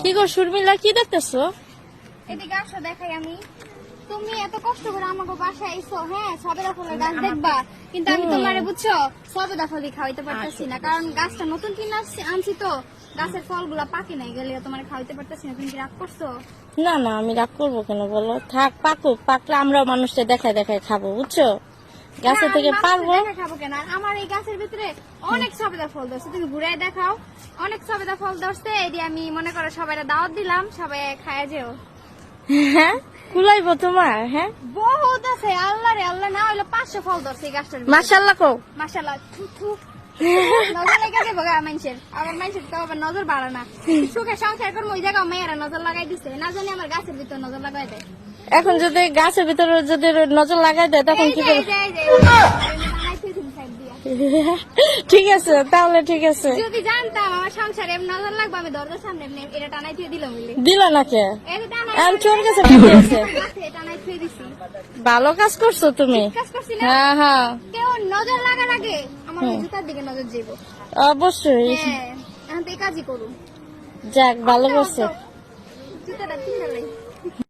কি গো শর্মিলা, কি দেখতেছো? এদিকে আসো, দেখাই আমি। তুমি এত কষ্ট করে আমাকে বাসায় এসো, হ্যাঁ সবেদা ফলের গাছ দেখবা, কিন্তু আমি তোমারে বুঝছো সবেদা ফলই খাওয়াইতে পারতেছি না, কারণ গাছটা নতুন কিনে আনছি তো, গাছের ফলগুলা পাকে নাই গেলে তোমার খাওয়াইতে পারতেছি না। তুমি কি রাগ করছো? না না, আমি রাগ করবো কেন বলো? থাক, পাকুক, পাকলে আমরাও মানুষটা দেখায় দেখায় খাবো, বুঝছো? গাছে থেকে পারবো খাবো কেন? আর আমার এই গাছের ভিতরে অনেক সবেদা ফল ধরছে, তুমি ঘুরে দেখাও। অনেক সবেদা ফল ধরছে, এই দিয়ে আমি মনে করো সবাই দাওয়াত দিলাম, সবাই খায়া যেও। হ্যাঁ, কুলাইবো তোমার? হ্যাঁ, বহুত আছে। আল্লাহ রে আল্লাহ, না হইলো 500 ফল ধরছে এই গাছটার ভিতরে। মাশাআল্লাহ কও। মাশাআল্লাহ। থু থু। নজর লেগে যাবে গা মানুষের, আবার মানুষের তো আবার নজর বাড়ে না। সুখে সংসার করবো, ওই জায়গায় মেয়েরা নজর লাগাই দিছে, না জানি আমার গাছের ভিতর নজর লাগাই দেয়। এখন যদি গাছের ভিতরে যদি নজর লাগাই দেয় তখন কি করবে? ঠিক আছে তাহলে, ঠিক আছে। যদি জানতাম আমার সংসারে এমন নজর লাগবে, আমি দরজার সামনে এমনি এটা টানাই দিয়ে দিলাম। দিল না কে? এই যে টানাই চোর গেছে, পাঠিয়েছে। টানাই দিয়ে দিছি। ভালো কাজ করছো তুমি। কাজ করছি না? হ্যাঁ হ্যাঁ, কেউ নজর লাগার আগে আমার ওই জুতার দিকে নজর যাইব। অবশ্যই। হ্যাঁ, এখন তো এই কাজই করুন। যাক, ভালো করছো। জুতাটা কিনে